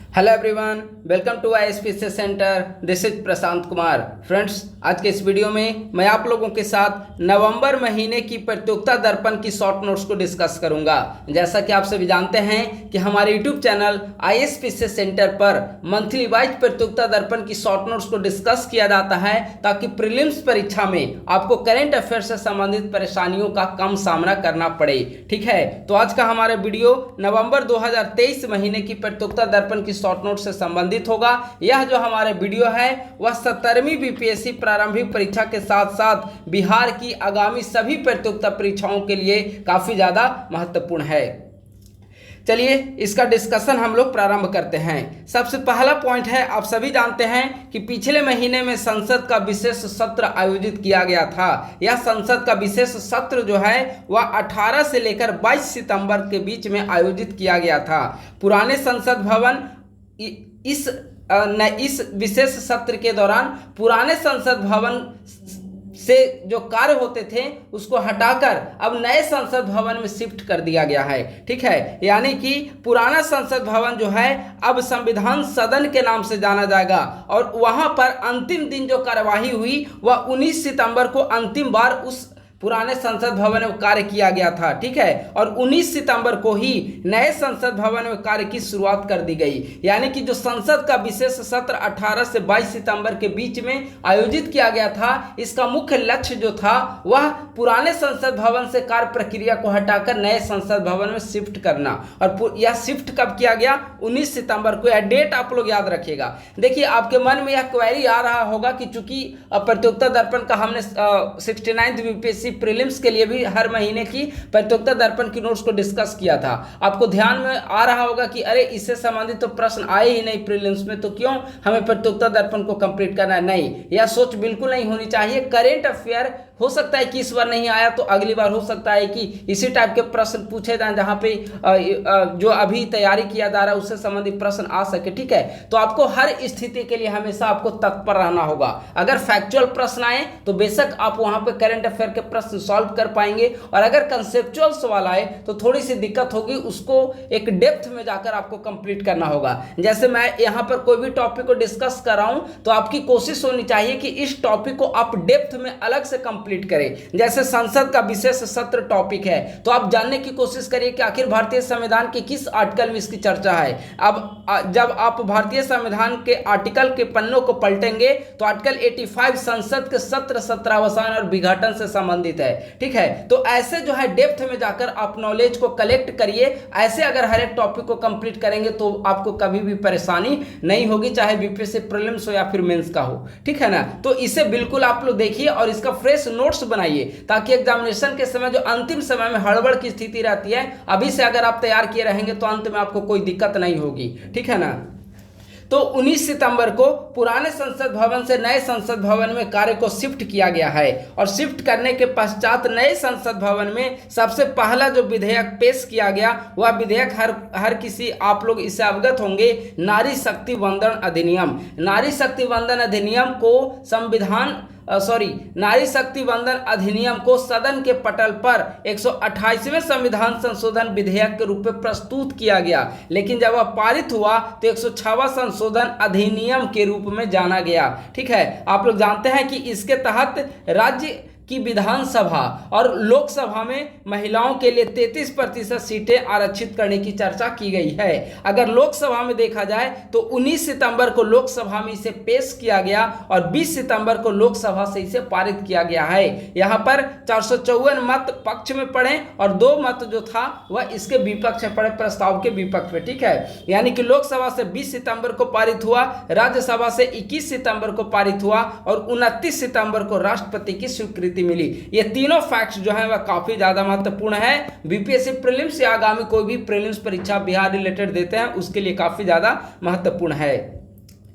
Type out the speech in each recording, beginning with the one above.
Hello everyone, welcome to ISPC centre. This is Prashant Kumar. Friends, आज के इस वीडियो में मैं आप लोगों के साथ नवंबर महीने की प्रतियोगिता दर्पण की शॉर्ट नोट्स को डिस्कस करूंगा। जैसा कि आप सभी जानते हैं कि हमारे यूट्यूब चैनल आईएसपीसी सेंटर पर मंथली वाइज प्रतियोगिता दर्पण की शॉर्ट नोट्स को डिस्कस किया जाता है ताकि प्रीलिम्स परीक्षा में आपको करेंट अफेयर से संबंधित परेशानियों का कम सामना करना पड़े। ठीक है, तो आज का हमारा वीडियो नवंबर 2023 महीने की प्रतियोगिता दर्पण की शॉर्ट नोट से संबंधित होगा। यह जो हमारे वीडियो है वह 17वीं बीपीएससी प्रारंभिक परीक्षा के साथ साथ बिहार की आगामी सभी प्रतियोगिता परीक्षाओं के लिए काफी ज्यादा महत्वपूर्ण है। चलिए इसका डिस्कशन हम लोग प्रारंभ करते हैं। सबसे पहला पॉइंट है, आप सभी जानते हैं कि पिछले महीने में संसद का विशेष सत्र आयोजित किया गया था। यह संसद का विशेष सत्र जो है वह 18 से लेकर 22 सितंबर के बीच में आयोजित किया गया था। पुराने संसद भवन इस विशेष सत्र के दौरान पुराने संसद भवन से जो कार्य होते थे उसको हटाकर अब नए संसद भवन में शिफ्ट कर दिया गया है। ठीक है, यानी कि पुराना संसद भवन जो है अब संविधान सदन के नाम से जाना जाएगा और वहां पर अंतिम दिन जो कार्यवाही हुई वह 19 सितंबर को अंतिम बार उस पुराने संसद भवन में कार्य किया गया था। ठीक है, और 19 सितंबर को ही नए संसद भवन में कार्य की शुरुआत कर दी गई। यानी कि जो संसद का विशेष सत्र 18 से 22 सितंबर के बीच में आयोजित किया गया था, इसका मुख्य लक्ष्य जो था वह पुराने संसद भवन से कार्य प्रक्रिया को हटाकर नए संसद भवन में शिफ्ट करना। और यह शिफ्ट कब किया गया? 19 सितंबर को। यह डेट आप लोग याद रखिएगा। देखिए, आपके मन में यह क्वेरी आ रहा होगा कि चूंकि प्रतियोगिता दर्पण का हमने 69th बीपीएससी प्रीलिम्स के लिए भी हर महीने की प्रतियोगिता दर्पण की नोट्स को डिस्कस किया था। आपको ध्यान में आ रहा होगा कि अरे इससे संबंधित तो प्रश्न आए ही नहीं प्रीलिम्स में, तो क्यों हमें प्रतियोगिता दर्पण को कंप्लीट करना है? नहीं, यह सोच बिल्कुल नहीं होनी चाहिए। करेंट अफेयर हो सकता है कि इस बार नहीं आया तो अगली बार हो सकता है कि इसी टाइप के प्रश्न पूछे जाएं जहां पे जो अभी तैयारी किया जा रहा है उससे संबंधित प्रश्न आ सके। ठीक है, तो आपको हर स्थिति के लिए हमेशा आपको तत्पर रहना होगा। अगर फैक्चुअल प्रश्न आए तो बेशक आप वहां पे करंट अफेयर के प्रश्न सॉल्व कर पाएंगे, और अगर कंसेप्चुअल सवाल आए तो थोड़ी सी दिक्कत होगी, उसको एक डेप्थ में जाकर आपको कंप्लीट करना होगा। जैसे मैं यहां पर कोई भी टॉपिक को डिस्कस कर रहा हूं तो आपकी कोशिश होनी चाहिए कि इस टॉपिक को आप डेप्थ में अलग से कंप्लीट करें। जैसे संसद का विशेष सत्र टॉपिक है तो आप जानने की कोशिश करिए कि आखिर भारतीय संविधान के किस आर्टिकल में इसकी चर्चा है। अब जब आप भारतीय संविधान के आर्टिकल के पन्नों को पलटेंगे तो आर्टिकल 85 संसद के सत्र सत्रावसान और विघटन से संबंधित है। ठीक है, तो ऐसे जो है डेप्थ में जाकर आप नॉलेज को कलेक्ट करिए। ऐसे अगर हर एक टॉपिक को कंप्लीट करेंगे तो आपको कभी भी परेशानी नहीं होगी, चाहे बीपीएससी प्रीलिम्स हो या फिर मेंस का हो। ठीक है ना, तो इसे बिल्कुल आप लोग देखिए और इसका फ्रेश नोट्स बनाइए ताकि एग्जामिनेशन के समय जो अंतिम समय में हड़बड़ की स्थिति रहती है, अभी से अगर आप तैयार किए रहेंगे तो अंत में आपको कोई दिक्कत नहीं होगी। ठीक है ना, तो 19 सितंबर को पुराने संसद भवन से नए संसद भवन में कार्य को शिफ्ट किया गया है, और शिफ्ट करने के पश्चात नए संसद भवन में सबसे पहला जो विधेयक पेश किया गया वह विधेयक हर किसी आप लोग इससे अवगत होंगे, नारी शक्ति वंदन अधिनियम। नारी शक्ति वंदन अधिनियम को नारी शक्ति वंदन अधिनियम को सदन के पटल पर 128वें संविधान संशोधन विधेयक के रूप में प्रस्तुत किया गया, लेकिन जब वह पारित हुआ तो 106वां संशोधन अधिनियम के रूप में जाना गया। ठीक है, आप लोग जानते हैं कि इसके तहत राज्य की विधानसभा और लोकसभा में महिलाओं के लिए 33% सीटें आरक्षित करने की चर्चा की गई है। अगर लोकसभा में देखा जाए तो 19 सितंबर को लोकसभा में इसे पेश किया गया और 20 सितंबर को लोकसभा से इसे पारित किया गया है। यहां पर 454 मत पक्ष में पड़े और 2 मत जो था वह इसके विपक्ष में पड़े, प्रस्ताव के विपक्ष में। ठीक है, यानी कि लोकसभा से 20 सितंबर को पारित हुआ, राज्यसभा से 21 सितंबर को पारित हुआ और 29 सितंबर को राष्ट्रपति की स्वीकृति मिली। ये तीनों फैक्ट्स जो हैं वह काफी ज्यादा महत्वपूर्ण है। बीपीएससी प्रीलिम्स या आगामी कोई भी प्रीलिम्स परीक्षा बिहार रिलेटेड देते हैं उसके लिए काफी ज्यादा महत्वपूर्ण है।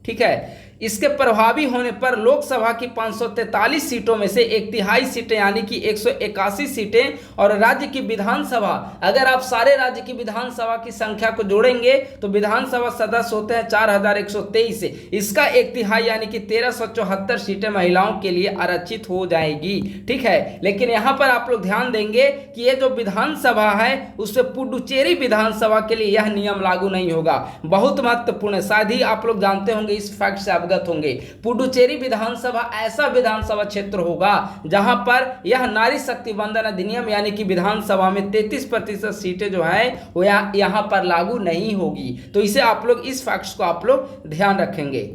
ठीक है, इसके प्रभावी होने पर लोकसभा की 543 सीटों में से 1/3 सीटें यानी कि 181 सीटें और राज्य की विधानसभा, अगर आप सारे राज्य की विधानसभा की संख्या को जोड़ेंगे तो विधानसभा सदस्य होते हैं 4123, इसका 1/3 यानी कि 1374 सीटें महिलाओं के लिए आरक्षित हो जाएगी। ठीक है, लेकिन यहां पर आप लोग ध्यान देंगे कि ये जो विधानसभा है उसमें पुडुचेरी विधानसभा के लिए यह नियम लागू नहीं होगा। बहुत महत्वपूर्ण है, शायद ही आप लोग जानते होंगे, इस फैक्ट से अवगत होंगे। पुडुचेरी विधानसभा ऐसा विधानसभा क्षेत्र होगा जहां पर यह नारी शक्ति वंदन अधिनियम यानी कि विधानसभा में 33% सीटें जो है वो यहां पर लागू नहीं होगी। तो इसे आप लोग, इस फैक्ट्स को आप लोग ध्यान रखेंगे।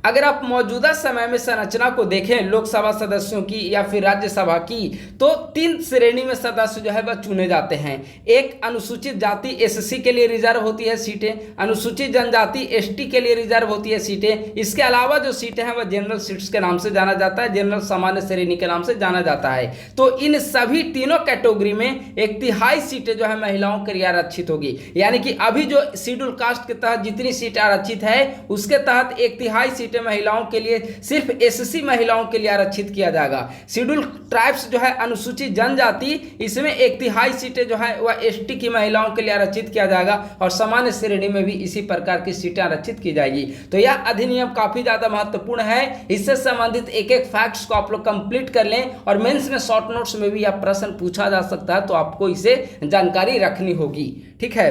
अगर आप मौजूदा समय में संरचना को देखें लोकसभा सदस्यों की या फिर राज्यसभा की, तो 3 श्रेणी में सदस्य जो है वह चुने जाते हैं। एक अनुसूचित जाति एससी के लिए रिजर्व होती है सीटें, अनुसूचित जनजाति एसटी के लिए रिजर्व होती है सीटें। इसके अलावा जो सीटें हैं वह जनरल सीट्स के नाम से जाना जाता है, जनरल सामान्य श्रेणी के नाम से जाना जाता है। तो इन सभी तीनों कैटेगरी में 1/3 सीटें जो है महिलाओं के लिए आरक्षित होगी। यानी कि अभी जो शेड्यूल कास्ट के तहत जितनी सीटें आरक्षित है उसके तहत 1/3 सीटें महिलाओं के लिए सिर्फ एससी महिलाओं के लिए आरक्षित किया जाएगा। शेड्यूल ट्राइब्स जो है अनुसूचित जनजाति, इसमें 1/3 सीटें जो है वह एसटी की महिलाओं के लिए आरक्षित किया जाएगा और सामान्य श्रेणी में भी इसी प्रकार की सीटें आरक्षित की जाएगी। तो यह अधिनियम काफी ज्यादा महत्वपूर्ण है। इससे संबंधित एक एक फैक्ट्स को आप लोग कंप्लीट कर लें और मेंस में शॉर्ट नोट्स में भी यह प्रश्न पूछा जा सकता है, तो आपको इसे जानकारी रखनी होगी। ठीक है,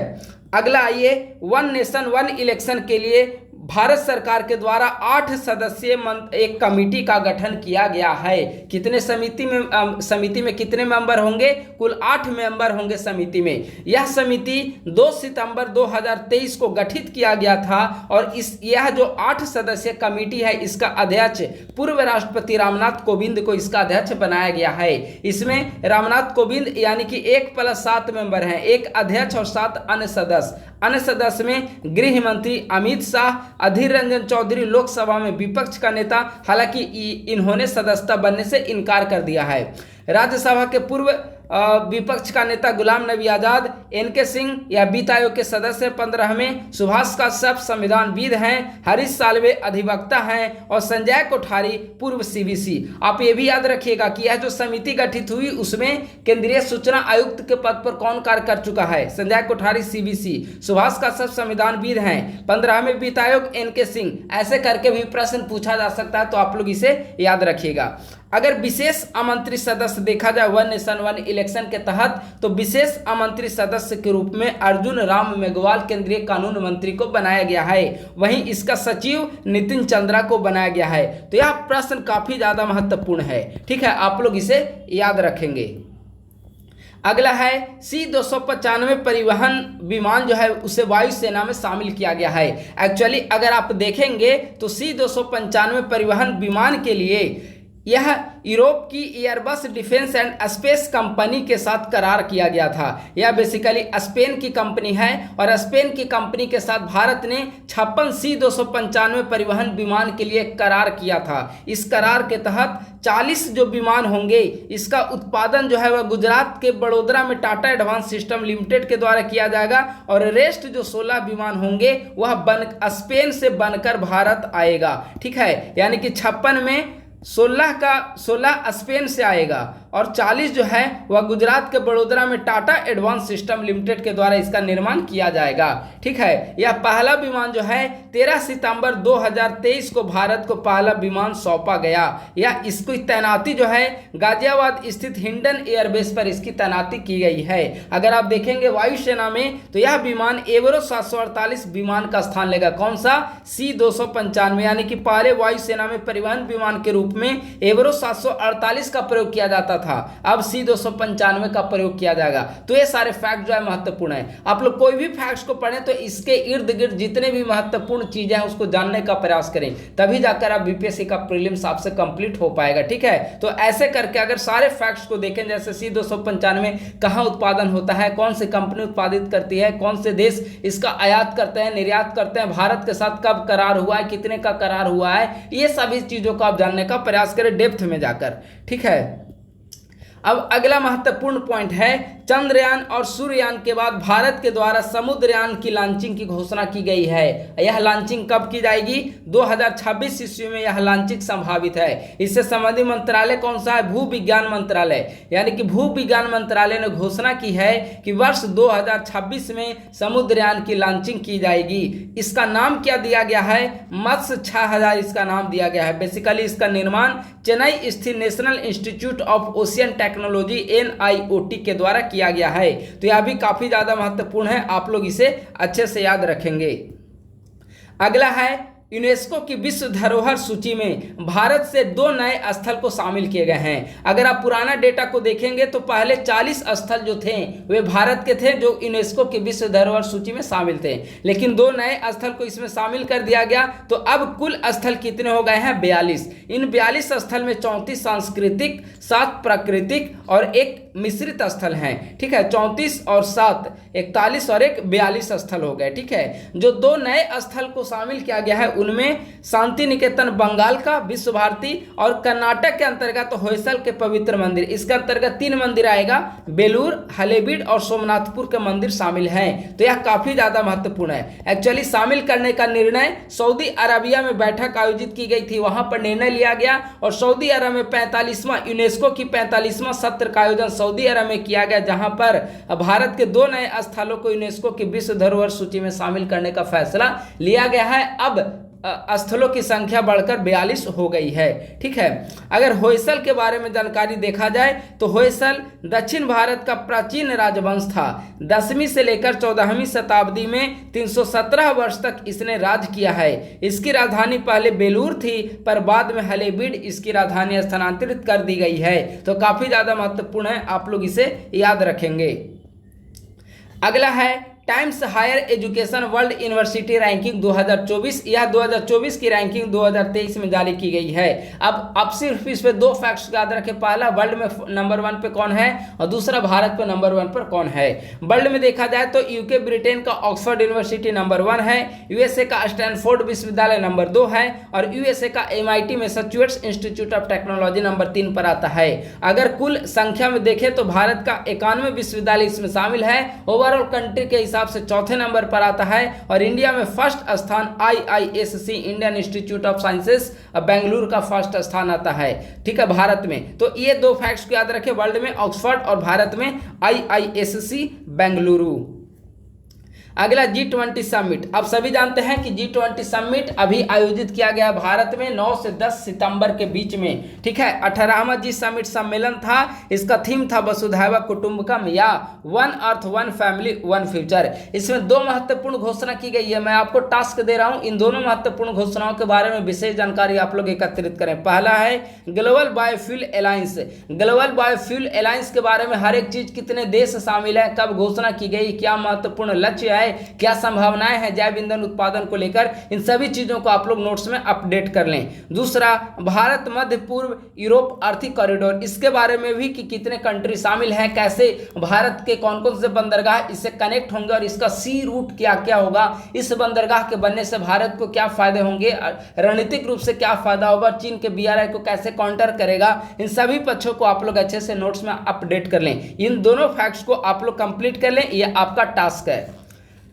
अगला आइए, वन नेशन वन इलेक्शन के लिए भारत सरकार के द्वारा 8 सदस्यीय एक कमेटी का गठन किया गया है। कितने समिति में कितने मेंबर होंगे? कुल 8 मेंबर होंगे समिति में। यह समिति 2 सितंबर 2023 को गठित किया गया था और यह जो 8 सदस्यीय कमेटी है इसका अध्यक्ष पूर्व राष्ट्रपति रामनाथ कोविंद को इसका अध्यक्ष बनाया गया है। इसमें रामनाथ कोविंद यानी कि 1+7 मेंबर हैं, एक अध्यक्ष और 7 अन्य सदस्य। अन्य सदस्य में गृह मंत्री अमित शाह, अधीर रंजन चौधरी लोकसभा में विपक्ष का नेता, हालांकि इन्होंने सदस्यता बनने से इनकार कर दिया है। राज्यसभा के पूर्व विपक्ष का नेता गुलाम नबी आजाद, एनके सिंह या वित्त आयोग के सदस्य 15वें, सुभाष कश्यप संविधानविद हैं, हरीश साल्वे अधिवक्ता हैं और संजय कोठारी पूर्व सीवीसी। आप ये भी याद रखिएगा कि यह जो समिति गठित हुई उसमें केंद्रीय सूचना आयुक्त के पद पर कौन कार्य कर चुका है? संजय कोठारी सीवीसी, सुभाष कश्यप संविधानविद हैं, 15वें वित्त आयोग एनके सिंह। ऐसे करके भी प्रश्न पूछा जा सकता है, तो आप लोग इसे याद रखिएगा। अगर विशेष आमंत्रित सदस्य देखा जाए वन नेशन वन इलेक्शन के तहत, तो विशेष आमंत्रित सदस्य के रूप में अर्जुन राम मेघवाल केंद्रीय कानून मंत्री को बनाया गया है। वहीं इसका सचिव नितिन चंद्रा को बनाया गया है। तो यह प्रश्न काफी ज्यादा महत्वपूर्ण है। ठीक है, आप लोग इसे याद रखेंगे। अगला है C-295 परिवहन विमान जो है उसे वायुसेना में शामिल किया गया है। एक्चुअली अगर आप देखेंगे तो C-295 परिवहन विमान के लिए यह यूरोप की Airbus defence and space company के साथ करार किया गया था। यह बेसिकली स्पेन की कंपनी है और स्पेन की कंपनी के साथ भारत ने 56 C-295 परिवहन विमान के लिए करार किया था। इस करार के तहत 40 जो विमान होंगे इसका उत्पादन जो है वह गुजरात के बड़ोदरा में टाटा एडवांस सिस्टम लिमिटेड के द्वारा किया जाएगा और रेस्ट जो 16 विमान होंगे वह स्पेन से बनकर भारत आएगा। ठीक है, यानी कि 56 में 16 स्पेन से आएगा और 40 जो है वह गुजरात के बड़ोदरा में टाटा एडवांस सिस्टम लिमिटेड के द्वारा इसका निर्माण किया जाएगा। ठीक है, यह पहला विमान जो है 13 सितंबर 2023 को भारत को पहला विमान सौंपा गया। या इसकी तैनाती जो है गाजियाबाद स्थित हिंडन एयरबेस पर इसकी तैनाती की गई है। अगर आप देखेंगे वायुसेना में तो यह विमान एवरो 748 विमान का स्थान लेगा। कौन सा? C-295, यानी कि पहले वायुसेना में परिवहन विमान के रूप में एवरो 748 का प्रयोग किया जाता था, अब C-295 का प्रयोग किया जाएगा। तो ये सारे फैक्ट जो है महत्वपूर्ण है। आप लोग कोई भी फैक्ट्स को पढ़ें तो इसके इर्द गिर्द जितने भी महत्वपूर्ण चीजें हैं उसको जानने का प्रयास करें, तभी जाकर आप बीपीएससी का प्रीलिम्स आपसे कंप्लीट हो पाएगा। ठीक है, तो ऐसे करके अगर सारे फैक्ट्स को देखें, जैसे C-295 कहाँ उत्पादन होता है, कौन सी कंपनी उत्पादित करती है, कौन से देश इसका आयात करते हैं, निर्यात करते हैं, भारत के साथ कब करार हुआ है, कितने का करार हुआ है, ये सभी चीजों को आप जानने का प्रयास करें डेप्थ में जाकर। ठीक है, अब अगला महत्वपूर्ण पॉइंट है, चंद्रयान और सूर्ययान के बाद भारत के द्वारा समुद्रयान की लॉन्चिंग की घोषणा की गई है। यह लॉन्चिंग कब की जाएगी? 2026 ईस्वी में यह लॉन्चिंग संभावित है। इससे संबंधित मंत्रालय कौन सा है? भू विज्ञान मंत्रालय। यानी कि भू विज्ञान मंत्रालय ने घोषणा की है कि वर्ष 2026 में समुद्रयान की लॉन्चिंग की जाएगी। इसका नाम क्या दिया गया है? मत्स्य 6000 इसका नाम दिया गया है। बेसिकली इसका निर्माण चेन्नई स्थित national institute of ocean technology NIOT के द्वारा किया गया है। तो यह भी काफी ज्यादा महत्वपूर्ण है, आप लोग इसे अच्छे से याद रखेंगे। अगला है, यूनेस्को की विश्व धरोहर सूची में भारत से 2 नए स्थल को शामिल किए गए हैं। अगर आप पुराना डेटा को देखेंगे तो पहले 40 स्थल जो थे वे भारत के थे जो यूनेस्को की विश्व धरोहर सूची में शामिल थे, लेकिन 2 नए स्थल को इसमें शामिल कर दिया गया। तो अब कुल स्थल कितने हो गए हैं? 42। इन 42 स्थल में 34 सांस्कृतिक, 7 प्राकृतिक और 1 मिश्रित स्थल हैं। ठीक है, 34 और 7 41 और 1 42 स्थल हो गए। ठीक है, जो 2 नए स्थल को शामिल किया गया है उनमें शांति निकेतन बंगाल का, विश्व भारती और कर्नाटक के अंतर्गत होयसल के पवित्र मंदिर, इसके अंतर्गत 3 मंदिर आएगा, बेलूर, हलेबीड और सोमनाथपुर के मंदिर शामिल हैं। तो यह काफी ज्यादा महत्वपूर्ण है। एक्चुअली शामिल करने का निर्णय सऊदी अरबिया में बैठक आयोजित की गई थी, वहां पर निर्णय लिया गया और सऊदी अरब में 45वां यूनेस्को की 45वां सत्र का आयोजन सऊदी अरब में किया गया, जहां पर भारत के 2 नए स्थलों को यूनेस्को की विश्व धरोहर सूची में शामिल करने का फैसला लिया गया है। अब स्थलों की संख्या बढ़कर 42 हो गई है। ठीक है, अगर होयसल के बारे में जानकारी देखा जाए तो होयसल दक्षिण भारत का प्राचीन राजवंश था। 10वीं से लेकर 14वीं शताब्दी में 317 वर्ष तक इसने राज किया है। इसकी राजधानी पहले बेलूर थी, पर बाद में हलेबीड इसकी राजधानी स्थानांतरित कर दी गई है। तो काफी ज्यादा महत्वपूर्ण है, आप लोग इसे याद रखेंगे। अगला है Times higher education world university ranking 2024। यह 2024 की रैंकिंग 2023 में जारी की गई है। अब आप सिर्फ इस पे 2 फैक्ट्स याद रखें, पहला वर्ल्ड में नंबर 1 पे कौन है और दूसरा भारत पे नंबर 1 पर कौन है। वर्ल्ड में देखा जाए तो यूके ब्रिटेन का ऑक्सफोर्ड यूनिवर्सिटी नंबर 1 है, यूएसए का स्टैनफोर्ड विश्वविद्यालय नंबर 2 है और यूएसए का MIT Massachusetts institute of technology number 3 पर आता है। अगर कुल संख्या में देखें तो भारत का 91 विश्वविद्यालय इसमें शामिल है। ओवरऑल कंट्री के हिसाब से 4थे नंबर पर आता है और इंडिया में फर्स्ट स्थान IISc Indian institute of sciences Bengaluru का फर्स्ट स्थान आता है। ठीक है, भारत में। तो ये 2 फैक्ट्स को याद रखें, वर्ल्ड में ऑक्सफोर्ड और भारत में IISc बेंगलुरु। अगला G20 समिट। आप सभी जानते हैं कि G20 समिट अभी आयोजित किया गया भारत में 9 से 10 सितंबर के बीच में। ठीक है, 18वां G समिट सम्मेलन था। इसका थीम था वसुधैव कुटुंबकम या one earth one family one future. इसमें 2 महत्वपूर्ण घोषणा की गई है। मैं आपको टास्क दे रहा हूं, इन दोनों महत्वपूर्ण घोषणाओं के बारे में विशेष जानकारी आप लोग एकत्रित करें। पहला है global biofuel alliance. Global biofuel alliance के बारे में हर एक चीज, कितने देश शामिल है, कब घोषणा की गई, क्या महत्वपूर्ण लक्ष्य है, क्या संभावनाएं हैं जैव ईंधन उत्पादन को लेकर, इन सभी चीजों को आप लोग नोट्स में अपडेट कर लें। दूसरा, भारत मध्य पूर्व यूरोप आर्थिक कॉरिडोर, इसके बारे में भी कि कितने कंट्री शामिल हैं, कैसे भारत के कौन कौन से बंदरगाह इससे कनेक्ट होंगे और इसका सी रूट क्या क्या होगा, इस बंदरगाह के बनने से भारत को क्या फायदे होंगे, रणनीतिक रूप से क्या फायदा होगा, चीन के BRI को कैसे काउंटर करेगा, इन सभी पक्षों को आप लोग अच्छे से नोट्स में अपडेट कर लें। इन दोनों फैक्ट्स को आप लोग कंप्लीट कर लें, ये आपका टास्क है।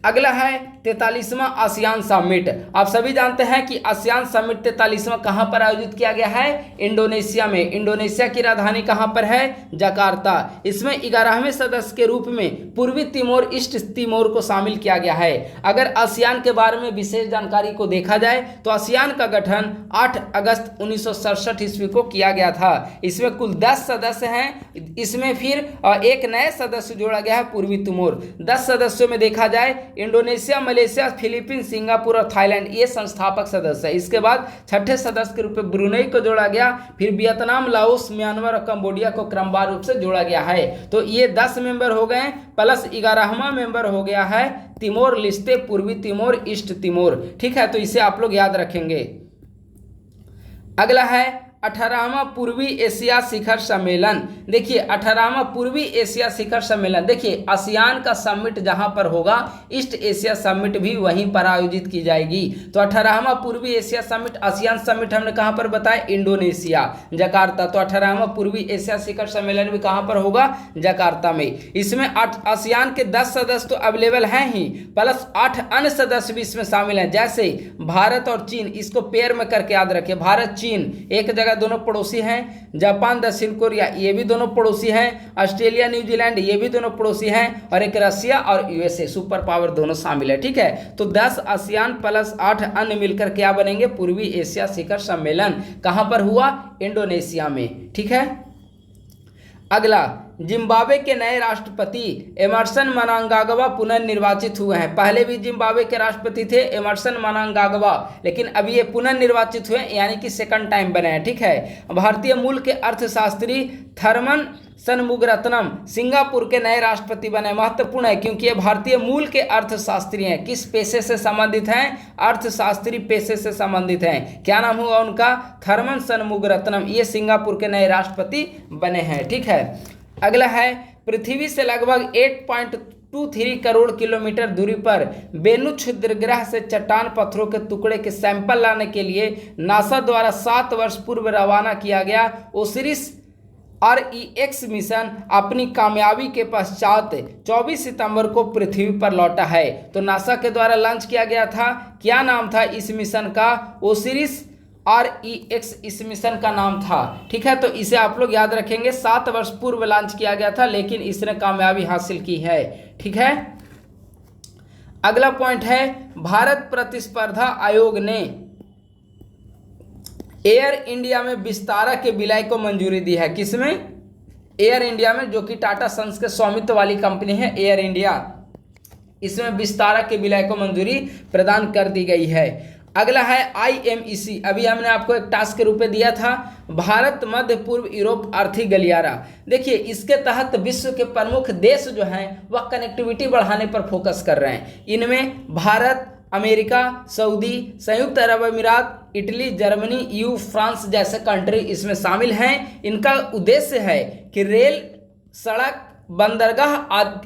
अगला है 43वां आसियान समिट। आप सभी जानते हैं कि आसियान समिट 43वां कहां पर आयोजित किया गया है? इंडोनेशिया में। इंडोनेशिया की राजधानी कहां पर है? जकार्ता। इसमें 11वें सदस्य के रूप में पूर्वी तिमोर, ईस्ट तिमोर को शामिल किया गया है। अगर आसियान के बारे में विशेष जानकारी को देखा जाए तो आसियान का गठन 8 अगस्त 1967 ईस्वी को किया गया था। इसमें कुल 10 सदस्य हैं। इसमें फिर एक नए सदस्य जोड़ा गया है, पूर्वी तिमोर। 10 सदस्यों में देखा जाए इंडोनेशिया, मलेशिया, फिलीपींस, सिंगापुर और थाईलैंड ये संस्थापक सदस्य है। इसके बाद 6ठे सदस्य के रूप में ब्रुनेई को जोड़ा गया, फिर वियतनाम, लाओस, म्यांमार और कंबोडिया को क्रमवार रूप से जोड़ा गया है। तो ये 10 मेंबर हो गए, प्लस 11वां मेंबर हो गया है तिमोर लिस्ते, पूर्वी तिमोर, ईस्ट तिमोर। ठीक है, तो इसे आप लोग याद रखेंगे। अगला है 18वां पूर्वी एशिया शिखर सम्मेलन। देखिए 18वां पूर्वी एशिया शिखर सम्मेलन, देखिए आसियान का समिट जहां पर होगा, ईस्ट एशिया समिट भी वहीं पर आयोजित की जाएगी। तो 18वां पूर्वी एशिया समिट, आसियान समिट हमने कहां पर बताया, इंडोनेशिया जकार्ता। तो 18वां पूर्वी एशिया शिखर सम्मेलन भी कहां पर होगा, जकार्ता में। इसमें आसियान के 10 सदस्य तो अवेलेबल हैं ही, प्लस 8 अन्य सदस्य भी इसमें शामिल हैं, जैसे भारत और चीन। इसको पेयर में करके याद रखें, भारत चीन एक जगह दोनों पड़ोसी हैं, जापान दक्षिण कोरिया ये भी दोनों पड़ोसी हैं, ऑस्ट्रेलिया न्यूजीलैंड ये भी दोनों पड़ोसी हैं, और एक रशिया और यूएसए सुपर पावर दोनों शामिल है। ठीक है, तो 10 आसियान प्लस 8 अन्य मिलकर क्या बनेंगे, पूर्वी एशिया शिखर सम्मेलन। कहां पर हुआ, इंडोनेशिया में। ठीक है, अगला, जिम्बाब्वे के नए राष्ट्रपति एमरसन मनांगागवा पुनर्निर्वाचित हुए हैं। पहले भी जिम्बाब्वे के राष्ट्रपति थे एमरसन मनांगागवा, लेकिन अभी ये पुनर्निर्वाचित हुए, यानी कि सेकंड टाइम बने हैं। ठीक है, भारतीय मूल के अर्थशास्त्री थर्मन शनमुगरत्नम सिंगापुर के नए राष्ट्रपति बने। महत्वपूर्ण है क्योंकि ये भारतीय मूल के अर्थशास्त्री हैं। किस पेशे से संबंधित हैं, अर्थशास्त्री पेशे से संबंधित हैं। क्या नाम हुआ उनका, थर्मन शनमुगरत्नम। ये सिंगापुर के नए राष्ट्रपति बने हैं। ठीक है, अगला है, पृथ्वी से लगभग 8.23 करोड़ किलोमीटर दूरी पर बेनु क्षुद्रग्रह से चट्टान पत्थरों के टुकड़े के सैंपल लाने के लिए नासा द्वारा 7 वर्ष पूर्व रवाना किया गया ओसिरिस REX मिशन अपनी कामयाबी के पश्चात 24 सितंबर को पृथ्वी पर लौटा है। तो नासा के द्वारा लॉन्च किया गया था, क्या नाम था इस मिशन का, ओसिरिस REX इस मिशन का नाम था। ठीक है, तो इसे आप लोग याद रखेंगे, 7 वर्ष पूर्व लॉन्च किया गया था, लेकिन इसने कामयाबी हासिल की है। ठीक है, अगला पॉइंट है, भारत प्रतिस्पर्धा आयोग ने एयर इंडिया में विस्तारा के विलय को मंजूरी दी है। किसमें, एयर इंडिया में, जो कि टाटा सन्स के स्वामित्व वाली कंपनी है एयर इंडिया, इसमें विस्तारा के विलय को मंजूरी प्रदान कर दी गई है। अगला है IMEC, अभी हमने आपको एक टास्क के रूप में दिया था, भारत मध्य पूर्व यूरोप आर्थिक गलियारा। देखिए इसके तहत विश्व के प्रमुख देश जो हैं वह कनेक्टिविटी बढ़ाने पर फोकस कर रहे हैं। इनमें भारत, अमेरिका, सऊदी, संयुक्त अरब अमीरात, इटली, जर्मनी, EU, फ्रांस जैसे कंट्री इसमें शामिल हैं। इनका उद्देश्य है कि रेल, सड़क, बंदरगाह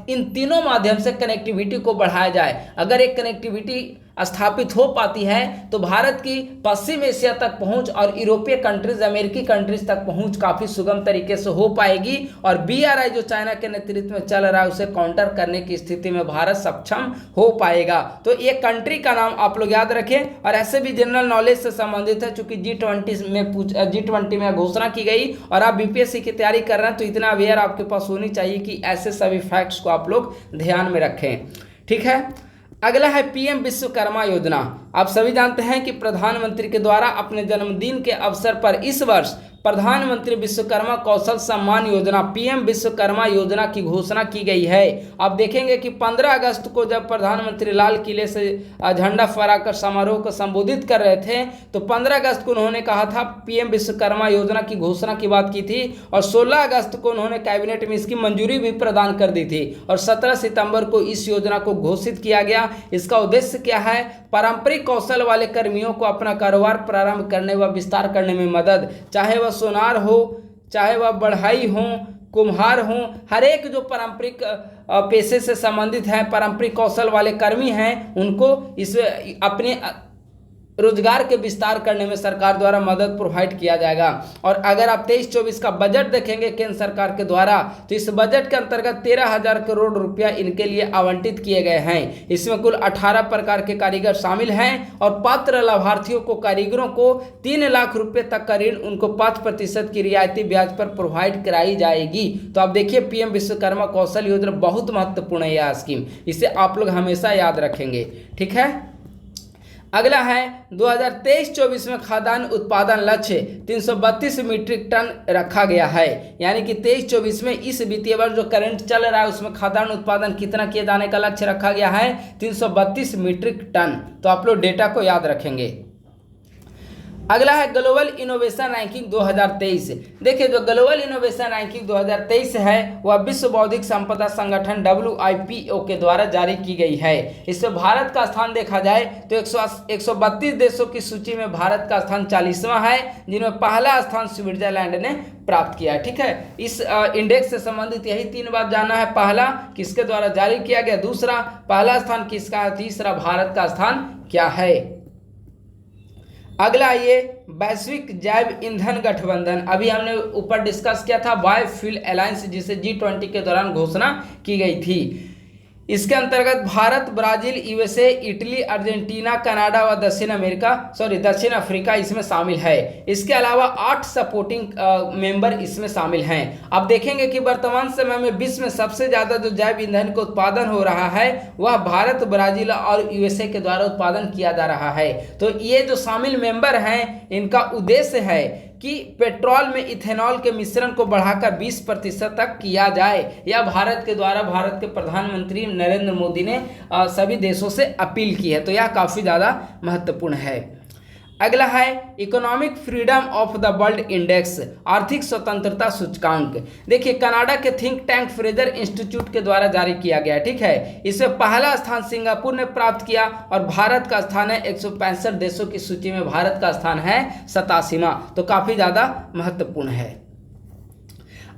इन तीनों माध्यम से कनेक्टिविटी को बढ़ाया जाए। अगर एक कनेक्टिविटी स्थापित हो पाती है तो भारत की पश्चिम एशिया तक पहुंच और यूरोपीय कंट्रीज, अमेरिकी कंट्रीज तक पहुंच काफ़ी सुगम तरीके से हो पाएगी, और BRI जो चाइना के नेतृत्व में चल रहा है उसे काउंटर करने की स्थिति में भारत सक्षम हो पाएगा। तो ये कंट्री का नाम आप लोग याद रखें, और ऐसे भी जनरल नॉलेज से संबंधित है, चूंकि G20 में घोषणा की गई और आप BPSC की तैयारी कर रहे हैं तो इतना अवेयर आपके पास होनी चाहिए कि ऐसे सभी फैक्ट्स को आप लोग ध्यान में रखें। ठीक है, अगला है PM विश्वकर्मा योजना। आप सभी जानते हैं कि प्रधानमंत्री के द्वारा अपने जन्मदिन के अवसर पर इस वर्ष प्रधानमंत्री विश्वकर्मा कौशल सम्मान योजना PM विश्वकर्मा योजना की घोषणा की गई है। आप देखेंगे कि 15 अगस्त को जब प्रधानमंत्री लाल किले से झंडा फहराकर समारोह को संबोधित कर रहे थे तो 15 अगस्त को उन्होंने कहा था PM विश्वकर्मा योजना की घोषणा की बात की थी, और 16 अगस्त को उन्होंने कैबिनेट में इसकी मंजूरी भी प्रदान कर दी थी, और 17 सितंबर को इस योजना को घोषित किया गया। इसका उद्देश्य क्या है, पारंपरिक कौशल वाले कर्मियों को अपना कारोबार प्रारंभ करने व विस्तार करने में मदद, चाहे वह सोनार हो, चाहे वह बढ़ई हो, कुम्हार हो, हर एक जो पारंपरिक पेशे से संबंधित है, पारंपरिक कौशल वाले कर्मी हैं, उनको इस अपने रोजगार के विस्तार करने में सरकार द्वारा मदद प्रोवाइड किया जाएगा। और अगर आप 23-24 का बजट देखेंगे केंद्र सरकार के द्वारा तो इस बजट के अंतर्गत 13,000 करोड़ रुपया इनके लिए आवंटित किए गए हैं। इसमें कुल 18 प्रकार के कारीगर शामिल हैं, और पात्र लाभार्थियों को, कारीगरों को 3 लाख रुपये तक का ऋण उनको 5% की रियायती ब्याज पर प्रोवाइड कराई जाएगी। तो आप देखिए PM विश्वकर्मा कौशल योजना बहुत महत्वपूर्ण है यह स्कीम, इसे आप लोग हमेशा याद रखेंगे। ठीक है, अगला है 2023-24 में खाद्यान्न उत्पादन लक्ष्य 332 मीट्रिक टन रखा गया है। यानी कि 23-24 में इस वित्तीय वर्ष जो करंट चल रहा है उसमें खाद्यान्न उत्पादन कितना किए जाने का लक्ष्य रखा गया है, 332 मीट्रिक टन। तो आप लोग डेटा को याद रखेंगे। अगला है ग्लोबल इनोवेशन रैंकिंग 2023। देखिए जो ग्लोबल इनोवेशन रैंकिंग 2023 है वह विश्व बौद्धिक संपदा संगठन WIPO के द्वारा जारी की गई है। इसमें भारत का स्थान देखा जाए तो 132 देशों की सूची में भारत का स्थान 40वां है, जिनमें पहला स्थान स्विट्जरलैंड ने प्राप्त किया है। ठीक है, इस इंडेक्स से संबंधित यही 3 बात जानना है। पहला, किसके द्वारा जारी किया गया, दूसरा, पहला स्थान किसका है, तीसरा, भारत का स्थान क्या है। अगला ये वैश्विक जैव ईंधन गठबंधन, अभी हमने ऊपर डिस्कस किया था बायोफ्यूल अलायंस, जिसे G20 के दौरान घोषणा की गई थी। इसके अंतर्गत Bharat, Brazil, USA, Italy, Argentina, Canada व दक्षिण अफ्रीका इसमें शामिल है। इसके अलावा 8 सपोर्टिंग मेंबर इसमें शामिल हैं। अब देखेंगे कि वर्तमान समय में विश्व में सबसे ज़्यादा जो जैव ईंधन का उत्पादन हो रहा है वह भारत, ब्राजील और USA के द्वारा उत्पादन किया जा रहा है। तो ये जो शामिल मेंबर हैं इनका उद्देश्य है कि पेट्रोल में इथेनॉल के मिश्रण को बढ़ाकर 20% तक किया जाए। यह भारत के द्वारा भारत के प्रधानमंत्री नरेंद्र मोदी ने सभी देशों से अपील की है। तो यह काफ़ी ज़्यादा महत्वपूर्ण है। अगला है economic freedom of the world index, आर्थिक स्वतंत्रता सूचकांक। देखिए कनाडा के थिंक टैंक फ्रेजर इंस्टीट्यूट के द्वारा जारी किया गया। ठीक है, इसमें पहला स्थान सिंगापुर ने प्राप्त किया और भारत का स्थान है 165 देशों की सूची में भारत का स्थान है 87वां। तो काफ़ी ज़्यादा महत्वपूर्ण है।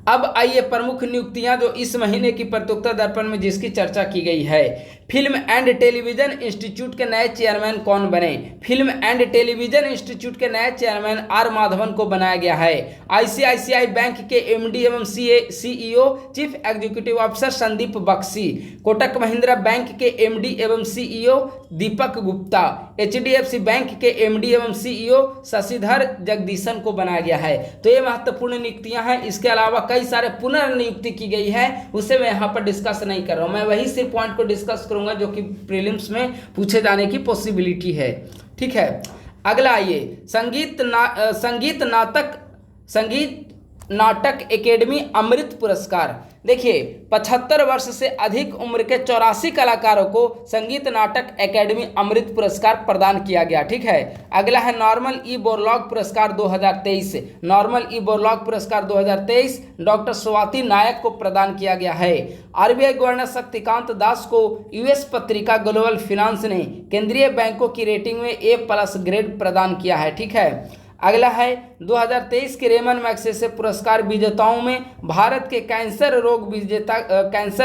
अब आइए प्रमुख नियुक्तियां जो इस महीने की प्रतियोगिता दर्पण में जिसकी चर्चा की गई है। फिल्म एंड टेलीविजन इंस्टीट्यूट के नए चेयरमैन कौन बने? फिल्म एंड टेलीविजन इंस्टीट्यूट के नए चेयरमैन आर माधवन को बनाया गया है। ICICI बैंक के MD एवं CEO chief executive officer Sandeep Bakhshi, Kotak Mahindra bank के MD एवं CEO Deepak Gupta, HDFC bank के MD एवं CEO शशिधर जगदीशन को बनाया गया है। तो ये महत्वपूर्ण नियुक्तियां हैं। इसके अलावा कई सारे पुनर्नियुक्ति की गई है, उसे मैं यहाँ पर डिस्कस नहीं कर रहा हूँ। मैं वही सिर्फ पॉइंट को डिस्कस करूंगा जो कि प्रीलिम्स में पूछे जाने की पॉसिबिलिटी है। ठीक है, अगला आइए संगीत नाटक एकेडमी अमृत पुरस्कार। देखिए 75 वर्ष से अधिक उम्र के 84 कलाकारों को संगीत नाटक एकेडमी अमृत पुरस्कार प्रदान किया गया। ठीक है, अगला है नॉर्मन ई बोरलॉग पुरस्कार 2023। नॉर्मन ई बोरलॉग पुरस्कार 2023 डॉक्टर स्वाति नायक को प्रदान किया गया है। RBI गवर्नर शक्तिकांत दास को US पत्रिका ग्लोबल फिनांस ने केंद्रीय बैंकों की रेटिंग में A+ ग्रेड प्रदान किया है। ठीक है, अगला है 2023 के रेमन मैग्सेसे पुरस्कार विजेताओं में भारत के कैंसर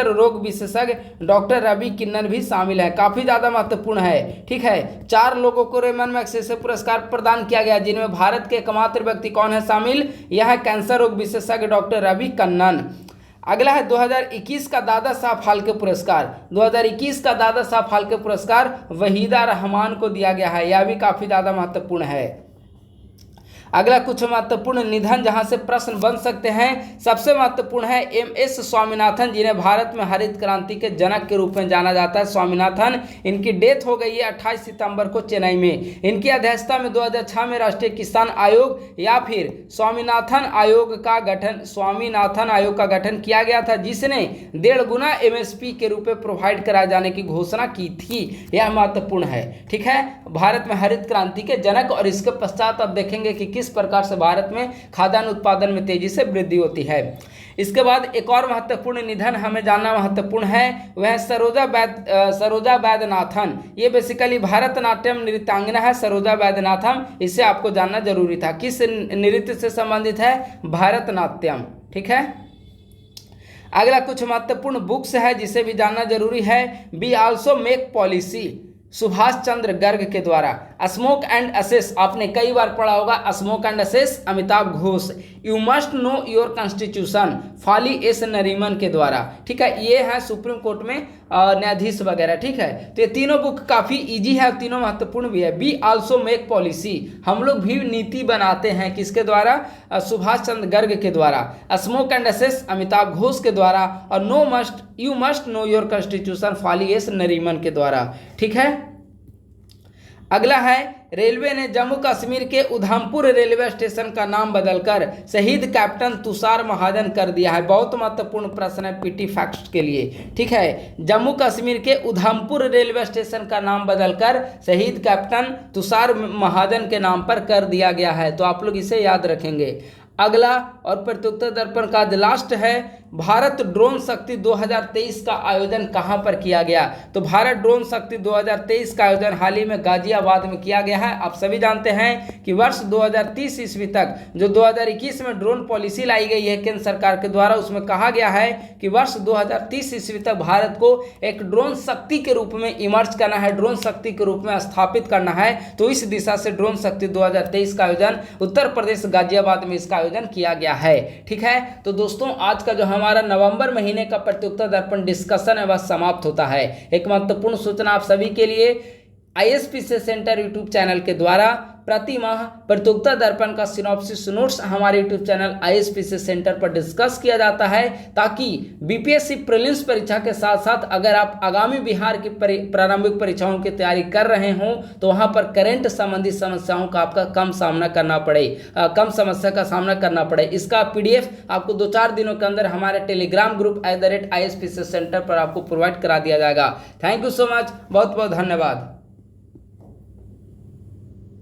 रोग विशेषज्ञ डॉक्टर रवि किन्नन भी शामिल है। काफ़ी ज़्यादा महत्वपूर्ण है। ठीक है, 4 लोगों को रेमन मैग्सेसे पुरस्कार प्रदान किया गया, जिनमें भारत के एकमात्र व्यक्ति कौन है शामिल? यह है कैंसर रोग विशेषज्ञ डॉक्टर रवि किन्नन। अगला है 2021 का दादा साहब फाल्के पुरस्कार। 2021 का दादा साहब फाल्के पुरस्कार वहीदा रहमान को दिया गया है। यह भी काफ़ी ज़्यादा महत्वपूर्ण है। अगला कुछ महत्वपूर्ण निधन जहां से प्रश्न बन सकते हैं। सबसे महत्वपूर्ण है MS स्वामीनाथन, जिन्हें भारत में हरित क्रांति के जनक के रूप में जाना जाता है। स्वामीनाथन, इनकी डेथ हो गई है 28 सितंबर को चेन्नई में। इनकी अध्यक्षता में 2006 में राष्ट्रीय किसान आयोग या फिर स्वामीनाथन आयोग का गठन किया गया था, जिसने 1.5 गुना MSP के रूप में प्रोवाइड कराए जाने की घोषणा की थी। यह महत्वपूर्ण है। ठीक है, भारत में हरित क्रांति के जनक। और इसके पश्चात अब देखेंगे कि किस प्रकार से भारत में खाद्यान्न उत्पादन में तेजी से वृद्धि होती है। इसके बाद एक और महत्वपूर्ण निधन हमें जानना महत्वपूर्ण है, वह सरोजा वैद्यनाथन। ये बेसिकली भारतनाट्यम नृत्यांगना है सरोजा वैद्यनाथन। इसे आपको जानना जरूरी था। किस नृत्य से संबंधित है? भारतनाट्यम। ठीक है, अगला कुछ महत्वपूर्ण बुक्स है जिसे भी जानना जरूरी है। We also make policy, Subhash Chandra Garg के द्वारा। स्मोक एंड असेस, आपने कई बार पढ़ा होगा smoke and assess, Amitabh Ghosh. You must know your constitution, Fali S Nariman के द्वारा। ठीक है, ये है सुप्रीम कोर्ट में न्यायाधीश वगैरह। ठीक है, तो ये तीनों बुक काफ़ी इजी है, तीनों महत्वपूर्ण भी है। वी आल्सो मेक पॉलिसी, हम लोग भी नीति बनाते हैं। किसके द्वारा? सुभाष चंद्र गर्ग के द्वारा। Smoke and assess Amitabh Ghosh के द्वारा। और you must know your constitution Fali S Nariman के द्वारा। ठीक है, अगला है, रेलवे ने जम्मू कश्मीर के उधमपुर रेलवे स्टेशन का नाम बदलकर शहीद कैप्टन तुषार महाजन कर दिया है। बहुत महत्वपूर्ण प्रश्न है पीटी फैक्ट के लिए। ठीक है, जम्मू कश्मीर के उधमपुर रेलवे स्टेशन का नाम बदलकर शहीद कैप्टन तुषार महाजन के नाम पर कर दिया गया है, तो आप लोग इसे याद रखेंगे। अगला और प्रतियोगिता दर्पण का लास्ट है, भारत ड्रोन शक्ति 2023 का आयोजन कहां पर किया गया? तो भारत ड्रोन शक्ति 2023 का आयोजन हाल ही में गाजियाबाद में किया गया है। आप सभी जानते हैं कि वर्ष 2030 ईस्वी तक जो 2021 में ड्रोन पॉलिसी लाई गई है केंद्र सरकार के द्वारा, उसमें कहा गया है कि वर्ष 2030 ईस्वी तक भारत को एक ड्रोन शक्ति के रूप में इमर्ज करना है, ड्रोन शक्ति के रूप में स्थापित करना है। तो इस दिशा से ड्रोन शक्ति 2023 का आयोजन उत्तर प्रदेश गाजियाबाद में इसका आयोजन किया गया है। ठीक है, तो दोस्तों आज का जो हमारा नवंबर महीने का प्रतियोगिता दर्पण डिस्कशन है वह समाप्त होता है। एक महत्वपूर्ण सूचना आप सभी के लिए, ISPC सेंटर यूट्यूब चैनल के द्वारा प्रति माह प्रतियोगिता दर्पण का सिनॉप्सिस नोट्स हमारे यूट्यूब चैनल ISPC सेंटर पर डिस्कस किया जाता है, ताकि BPSC प्रीलिम्स परीक्षा के साथ साथ अगर आप आगामी बिहार की प्रारंभिक परीक्षाओं की तैयारी कर रहे हों तो वहां पर करंट संबंधी समस्याओं का आपका कम समस्या का सामना करना पड़े। इसका PDF आपको 2-4 दिनों के अंदर हमारे टेलीग्राम ग्रुप @ISPC सेंटर पर आपको प्रोवाइड करा दिया जाएगा। थैंक यू सो मच, बहुत बहुत धन्यवाद।